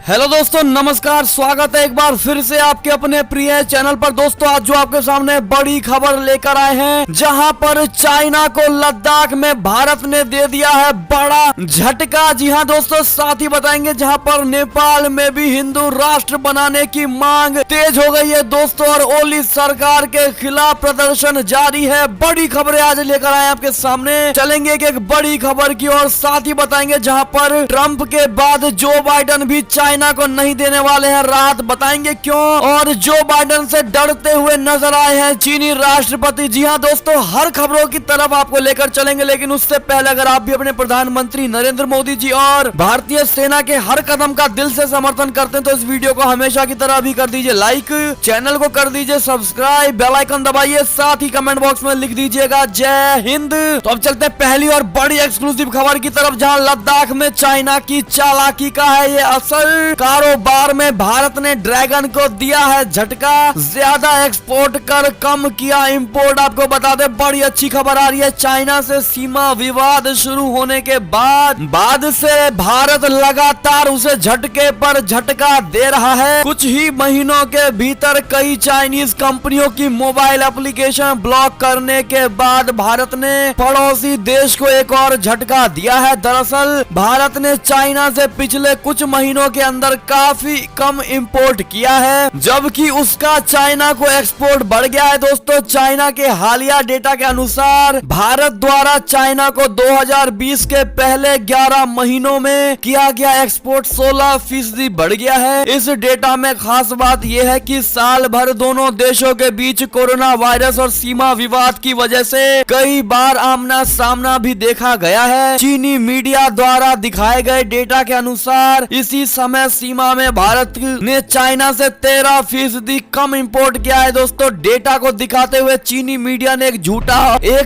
Hello दोस्तों, नमस्कार। स्वागत है एक बार फिर से आपके अपने प्रिय चैनल पर। दोस्तों, आज जो आपके सामने बड़ी खबर लेकर आए हैं, जहां पर चाइना को लद्दाख में भारत ने दे दिया है बड़ा झटका। जी हां दोस्तों, साथ ही बताएंगे जहां पर नेपाल में भी हिंदू राष्ट्र बनाने की मांग तेज हो गई है दोस्तों, और ओली सरकार के खिलाफ प्रदर्शन जारी है। बड़ी खबरें आज लेकर आए आपके सामने। चलेंगे एक बड़ी खबर की और साथ ही बताएंगे जहां पर ट्रंप के बाद जो बाइडन भी चाइना को नहीं देने वाले हैं राहत। बताएंगे क्यों, और जो बाइडन से डरते हुए नजर आए हैं चीनी राष्ट्रपति। जी हां दोस्तों, हर खबरों की तरफ आपको लेकर चलेंगे, लेकिन उससे पहले अगर आप भी अपने प्रधानमंत्री नरेंद्र मोदी जी और भारतीय सेना के हर कदम का दिल से समर्थन करते हैं तो इस वीडियो को हमेशा की तरह भी कर दीजिए लाइक, चैनल को कर दीजिए सब्सक्राइब, बेल आइकन दबाइए, साथ ही कमेंट बॉक्स में लिख दीजिएगा जय हिंद। तो अब चलते हैं पहली और बड़ी एक्सक्लूसिव खबर की तरफ, जहां लद्दाख में चाइना की चालाकी का है ये असर। कारोबार में भारत ने ड्रैगन को दिया है झटका, ज्यादा एक्सपोर्ट कर कम किया इंपोर्ट। आपको बता दें, बड़ी अच्छी खबर आ रही है। चाइना से सीमा विवाद शुरू होने के बाद से भारत लगातार उसे झटके पर झटका दे रहा है। कुछ ही महीनों के भीतर कई चाइनीज कंपनियों की मोबाइल एप्लीकेशन ब्लॉक करने के बाद भारत ने पड़ोसी देश को एक और झटका दिया है। दरअसल भारत ने चाइना से पिछले कुछ महीनों के अंदर काफी कम इंपोर्ट किया है, जबकि उसका चाइना को एक्सपोर्ट बढ़ गया है। दोस्तों, चाइना के हालिया डेटा के अनुसार भारत द्वारा चाइना को 2020 के पहले 11 महीनों में किया गया एक्सपोर्ट 16% बढ़ गया है। इस डेटा में खास बात यह है कि साल भर दोनों देशों के बीच कोरोना वायरस और सीमा विवाद की वजह से कई बार आमना सामना भी देखा गया है। चीनी मीडिया द्वारा दिखाए गए डेटा के अनुसार इसी समय सीमा में भारत ने चाइना से 13% कम इंपोर्ट किया है। दोस्तों, डेटा को दिखाते हुए चीनी मीडिया ने एक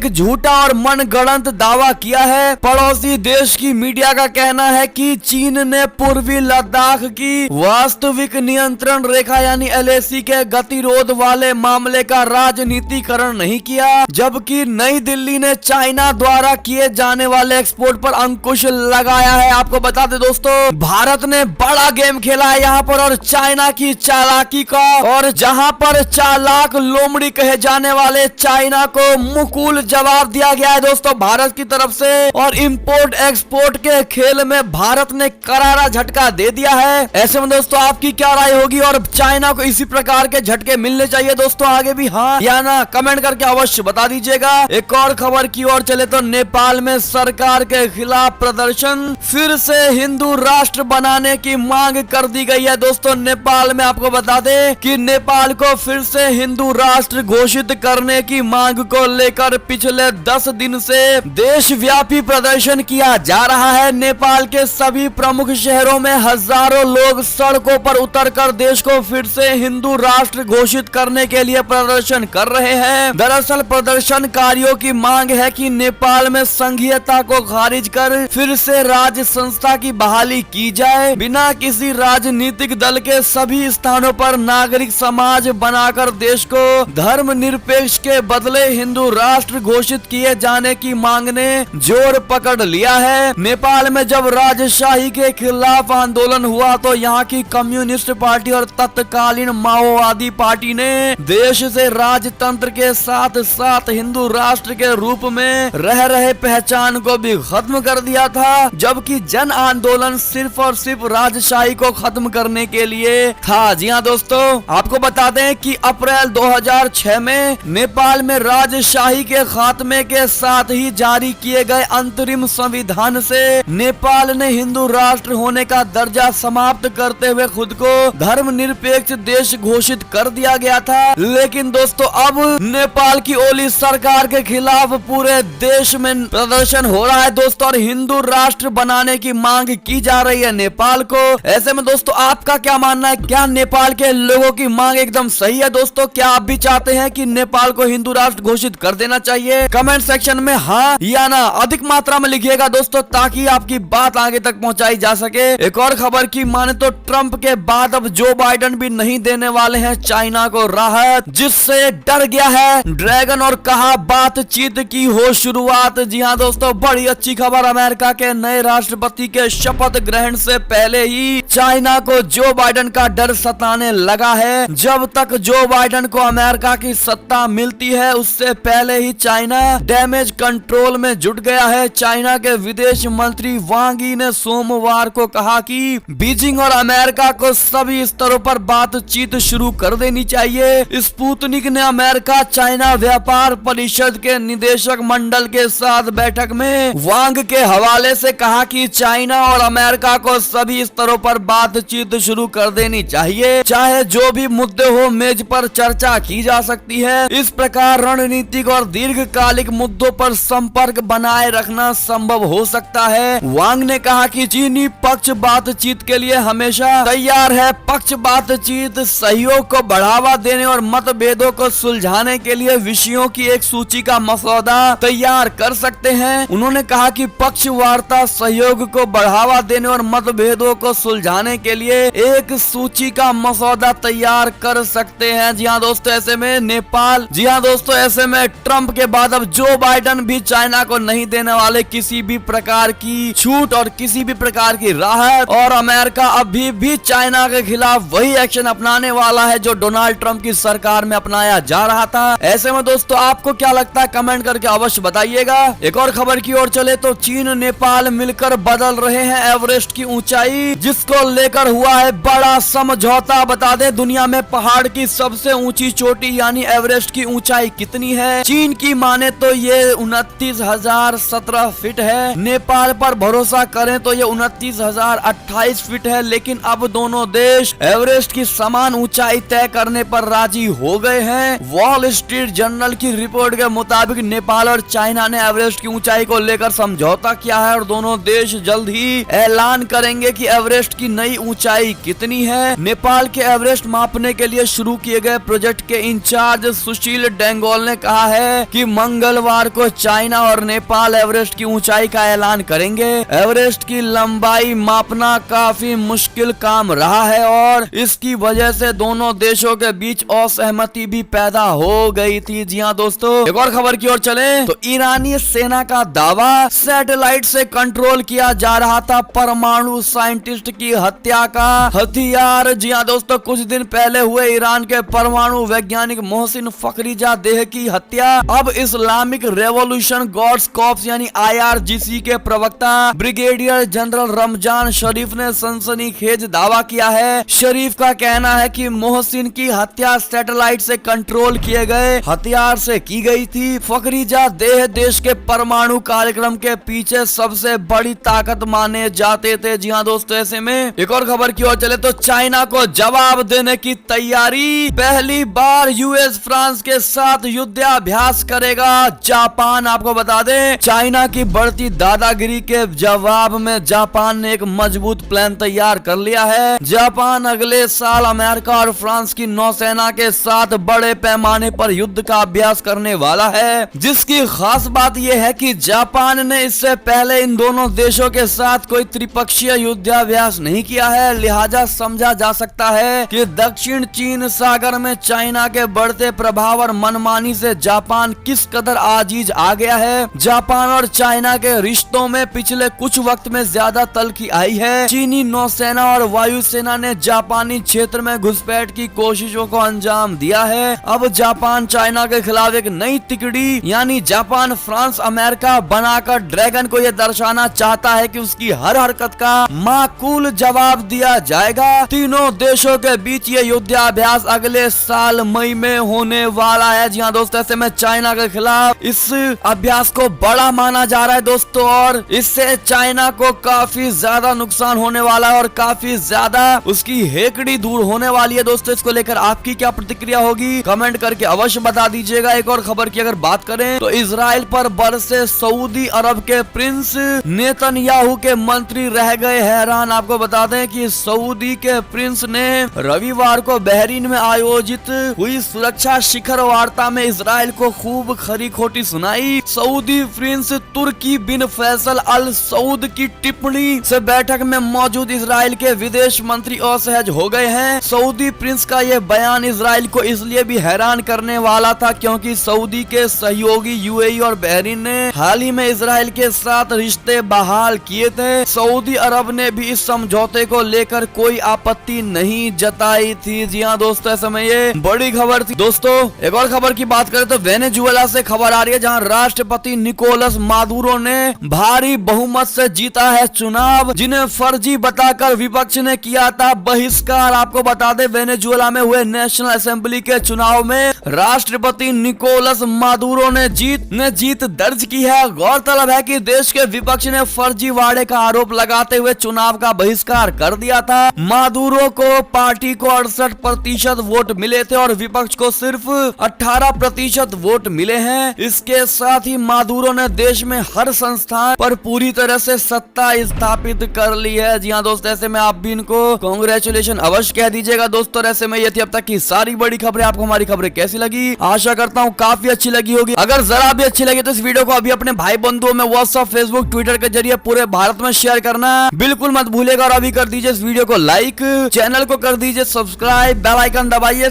झूठा और मनगढ़ंत दावा किया है। पड़ोसी देश की मीडिया का कहना है कि चीन ने पूर्वी लद्दाख की वास्तविक नियंत्रण रेखा यानी LAC के गतिरोध वाले मामले का राजनीतिकरण नहीं किया, जबकि नई दिल्ली ने चाइना द्वारा किए जाने वाले एक्सपोर्ट पर अंकुश लगाया है। आपको बता दें दोस्तों, भारत ने बड़ा गेम खेला है यहाँ पर, और चाइना की चालाकी का, और जहाँ पर चालाक लोमड़ी कहे जाने वाले चाइना को मुकुल जवाब दिया गया है दोस्तों भारत की तरफ से, और इंपोर्ट एक्सपोर्ट के खेल में भारत ने करारा झटका दे दिया है। ऐसे में दोस्तों आपकी क्या राय होगी, और चाइना को इसी प्रकार के झटके मिलने चाहिए दोस्तों आगे भी, हाँ या ना, कमेंट करके अवश्य बता दीजिएगा। एक और खबर की ओर चले तो नेपाल में सरकार के खिलाफ प्रदर्शन, फिर से हिंदू राष्ट्र बनाने की मांग कर दी गई है। दोस्तों, नेपाल में आपको बता दें कि नेपाल को फिर से हिंदू राष्ट्र घोषित करने की मांग को लेकर पिछले 10 दिन से देशव्यापी प्रदर्शन किया जा रहा है। नेपाल के सभी प्रमुख शहरों में हजारों लोग सड़कों पर उतरकर देश को फिर से हिंदू राष्ट्र घोषित करने के लिए प्रदर्शन कर रहे हैं। दरअसल प्रदर्शनकारियों की मांग है कि नेपाल में संघीयता को खारिज कर फिर से राज्य संस्था की बहाली की जाए। बिना किसी राजनीतिक दल के सभी स्थानों पर नागरिक समाज बनाकर देश को धर्मनिरपेक्ष के बदले हिंदू राष्ट्र घोषित किए जाने की मांग ने जोर पकड़ लिया है। नेपाल में जब राजशाही के खिलाफ आंदोलन हुआ तो यहाँ की कम्युनिस्ट पार्टी और तत्कालीन माओवादी पार्टी ने देश से राजतंत्र के साथ साथ हिंदू राष्ट्र के रूप में रह रहे पहचान को भी खत्म कर दिया था, जबकि जन आंदोलन सिर्फ और सिर्फ राजशाही को खत्म करने के लिए था। जी हाँ दोस्तों, आपको बता दें कि अप्रैल 2006 में नेपाल में राजशाही के खात्मे के साथ ही जारी किए गए अंतरिम संविधान से नेपाल ने हिंदू राष्ट्र होने का दर्जा समाप्त करते हुए खुद को धर्मनिरपेक्ष देश घोषित कर दिया गया था। लेकिन दोस्तों, अब नेपाल की ओली सरकार के खिलाफ पूरे देश में प्रदर्शन हो रहा है दोस्तों, और हिंदू राष्ट्र बनाने की मांग की जा रही है नेपाल को। ऐसे में दोस्तों आपका क्या मानना है, क्या नेपाल के लोगों की मांग एकदम सही है दोस्तों? क्या आप भी चाहते हैं कि नेपाल को हिंदू राष्ट्र घोषित कर देना चाहिए? कमेंट सेक्शन में हाँ या ना अधिक मात्रा में लिखिएगा दोस्तों, ताकि आपकी बात आगे तक पहुंचाई जा सके। एक और खबर की माने तो ट्रंप के बाद अब जो बाइडन भी नहीं देने वाले हैं चाइना को राहत, जिससे डर गया है ड्रैगन और कहा बातचीत की हो शुरुआत। जी हाँ दोस्तों, बड़ी अच्छी खबर, अमेरिका के नए राष्ट्रपति के शपथ ग्रहण से पहले ही कि चाइना को जो बाइडेन का डर सताने लगा है। जब तक जो बाइडेन को अमेरिका की सत्ता मिलती है उससे पहले ही चाइना डैमेज कंट्रोल में जुट गया है। चाइना के विदेश मंत्री वांग यी ने सोमवार को कहा कि बीजिंग और अमेरिका को सभी स्तरों पर बातचीत शुरू कर देनी चाहिए। स्पुतनिक ने अमेरिका चाइना व्यापार परिषद के निदेशक मंडल के साथ बैठक में वांग के हवाले से कहा कि चाइना और अमेरिका को सभी स्तरों पर बातचीत शुरू कर देनी चाहिए, चाहे जो भी मुद्दे हो मेज पर चर्चा की जा सकती है। इस प्रकार रणनीतिक और दीर्घकालिक मुद्दों पर संपर्क बनाए रखना संभव हो सकता है। वांग ने कहा कि चीनी पक्ष बातचीत के लिए हमेशा तैयार है। पक्ष बातचीत सहयोग को बढ़ावा देने और मतभेदों को सुलझाने के लिए विषयों की एक सूची का मसौदा तैयार कर सकते हैं। उन्होंने कहा कि पक्ष वार्ता सहयोग को बढ़ावा देने और मतभेदों को सुलझाने के लिए एक सूची का मसौदा तैयार कर सकते हैं। जी हाँ दोस्तों, ऐसे में नेपाल, जी हाँ दोस्तों, ऐसे में ट्रंप के बाद अब जो बाइडेन भी चाइना को नहीं देने वाले किसी भी प्रकार की छूट और किसी भी प्रकार की राहत, और अमेरिका अभी भी चाइना के खिलाफ वही एक्शन अपनाने वाला है जो डोनाल्ड ट्रंप की सरकार में अपनाया जा रहा था। ऐसे में दोस्तों आपको क्या लगता है कमेंट करके अवश्य बताइएगा। एक और खबर की ओर चले तो चीन नेपाल मिलकर बदल रहे हैं एवरेस्ट की ऊंचाई, जिसको लेकर हुआ है बड़ा समझौता। बता दें दुनिया में पहाड़ की सबसे ऊंची चोटी यानी एवरेस्ट की ऊंचाई कितनी है? चीन की माने तो ये 29,017 फीट है। नेपाल पर भरोसा करें तो ये 29,028 फीट है। लेकिन अब दोनों देश एवरेस्ट की समान ऊंचाई तय करने पर राजी हो गए हैं। वॉल स्ट्रीट जर्नल की रिपोर्ट के मुताबिक नेपाल और चाइना ने एवरेस्ट की ऊंचाई को लेकर समझौता किया है और दोनों देश जल्द ही ऐलान करेंगे कि एवरेस्ट की नई ऊंचाई कितनी है। नेपाल के एवरेस्ट मापने के लिए शुरू किए गए प्रोजेक्ट के इंचार्ज सुशील डेंगोल ने कहा है कि मंगलवार को चाइना और नेपाल एवरेस्ट की ऊंचाई का ऐलान करेंगे। एवरेस्ट की लंबाई मापना काफी मुश्किल काम रहा है और इसकी वजह से दोनों देशों के बीच असहमति भी पैदा हो गई थी। जी हाँ दोस्तों, एक और खबर की ओर चले तो ईरानी सेना का दावा, सैटेलाइट से कंट्रोल किया जा रहा था परमाणु साइंटिस्ट की हत्या का हथियार। जी हाँ दोस्तों, कुछ दिन पहले हुए ईरान के परमाणु वैज्ञानिक मोहसिन फखरीजादेह की हत्या अब इस्लामिक रेवोल्यूशन गार्ड्स कॉर्प्स यानी IRGC के प्रवक्ता ब्रिगेडियर जनरल रमजान शरीफ ने सनसनीखेज दावा किया है। शरीफ का कहना है कि मोहसिन की हत्या सैटेलाइट से कंट्रोल किए गए हथियार से की गई थी। फखरीजादेह देश के परमाणु कार्यक्रम के पीछे सबसे बड़ी ताकत माने जाते थे। जी हाँ दोस्तों, ऐसे में एक और खबर की ओर चले तो चाइना को जवाब देने की तैयारी। पहली बार यूएस फ्रांस के साथ युद्धाभ्यास करेगा जापान। आपको बता दें चाइना की बढ़ती दादागिरी के जवाब में जापान ने एक मजबूत प्लान तैयार कर लिया है। जापान अगले साल अमेरिका और फ्रांस की नौसेना के साथ बड़े पैमाने पर युद्ध का अभ्यास करने वाला है। जिसकी खास बात यह है कि जापान ने इससे पहले इन दोनों देशों के साथ कोई त्रिपक्षीय युद्धाभ्यास नहीं किया है। लिहाजा समझा जा सकता है कि दक्षिण चीन सागर में चाइना के बढ़ते प्रभाव और मनमानी से जापान किस कदर आजीज आ गया है। जापान और चाइना के रिश्तों में पिछले कुछ वक्त में ज्यादा तल्खी आई है। चीनी नौसेना और वायुसेना ने जापानी क्षेत्र में घुसपैठ की कोशिशों को अंजाम दिया है। अब जापान चाइना के खिलाफ एक नई तिकड़ी यानी जापान फ्रांस अमेरिका बनाकर ड्रैगन को यह दर्शाना चाहता है कि उसकी हर हरकत का माकूल जवाब दिया जाएगा। तीनों देशों के बीच ये युद्धाभ्यास अगले साल मई में होने वाला है। जी हाँ दोस्तों, ऐसे में चाइना के खिलाफ इस अभ्यास को बड़ा माना जा रहा है दोस्तों, और इससे चाइना को काफी ज्यादा नुकसान होने वाला है और काफी ज्यादा उसकी हेकड़ी दूर होने वाली है। दोस्तों, इसको लेकर आपकी क्या प्रतिक्रिया होगी कमेंट करके अवश्य बता दीजिएगा। एक और खबर की अगर बात करें तो इजराइल पर बरसे सऊदी अरब के प्रिंस नेतन्याहू के मंत्री रह गए हैरान। आपको बता दें कि सऊदी के प्रिंस ने रविवार को बहरीन में आयोजित हुई सुरक्षा शिखर वार्ता में इजराइल को खूब खरी खोटी सुनाई। सऊदी प्रिंस तुर्की बिन फैसल अल सऊद की टिप्पणी से बैठक में मौजूद इजराइल के विदेश मंत्री असहज हो गए हैं। सऊदी प्रिंस का यह बयान इजराइल को इसलिए भी हैरान करने वाला था क्योंकि सऊदी के सहयोगी यूएई और बहरीन ने हाल ही में इजराइल के साथ रिश्ते बहाल किए थे। सऊदी अरब ने भी इस समझौते को लेकर कोई आपत्ति नहीं जताई थी। जी हाँ दोस्तों, ऐसे में ये बड़ी खबर थी। दोस्तों एक और खबर की बात करें तो वेनेजुएला से खबर आ रही है, जहां राष्ट्रपति निकोलस मादुरो ने भारी बहुमत से जीता है चुनाव, जिन्हें फर्जी बताकर विपक्ष ने किया था बहिष्कार। आपको बता दें, वेनेजुएला में हुए नेशनल असेंबली के चुनाव में राष्ट्रपति निकोलस मादुरो ने जीत दर्ज की है। गौरतलब है कि देश के विपक्ष ने फर्जीवाड़े का आरोप लगाते हुए चुनाव का बहिष्कार कर दिया था। मादुरो को पार्टी को 68% वोट मिले थे और विपक्ष को सिर्फ 18% वोट मिले हैं। इसके साथ ही मादुरो ने देश में हर संस्थान पर पूरी तरह से सत्ता स्थापित कर ली है। जी हाँ दोस्तों, ऐसे में आप भी इनको कांग्रेचुलेशन अवश्य कह दीजिएगा। दोस्तों ऐसे में ये थी अब तक की सारी बड़ी खबरें। आपको हमारी खबरें कैसी लगी? आशा करता हूँ काफी अच्छी लगी होगी। अगर जरा भी अच्छी लगी तो इस वीडियो को अभी अपने भाई बंधुओं में व्हाट्सएप, फेसबुक, ट्विटर के जरिए पूरे भारत में शेयर करना बिल्कुल मत भूलिएगा। और अभी कर दीजिए इस वीडियो को लाइक, चैनल को कर दीजिए सब्सक्राइब, बेल आइकन दबाइए।